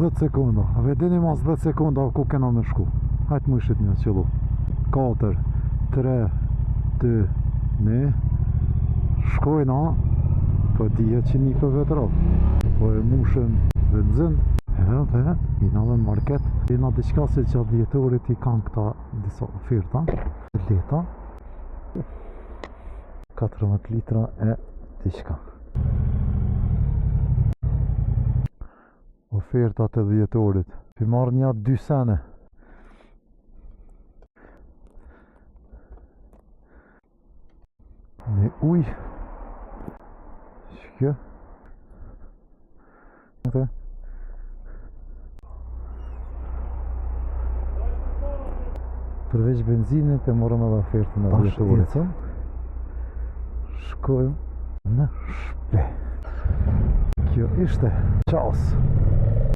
10 sekunda. A vedeni mas 10 sekunda ku kena me shku. Hajtë më ishit një qëllu. 4, 3, 2, 1. Shkojna. Po dhja që një për vetërat. Po e mushën benzin. Edhe, i në dhe market. I në diqka se që djetorit i kanë këta disa oferta. Leta. 14 litra e diqka. Ofertat e djetorit. Pi marrë një 2 sene. Në uj. Shkjo. Përveç benzinit e morëm edhe ofertën e djetorit. Shkojmë në shpe. Kjo ishte. Qaos.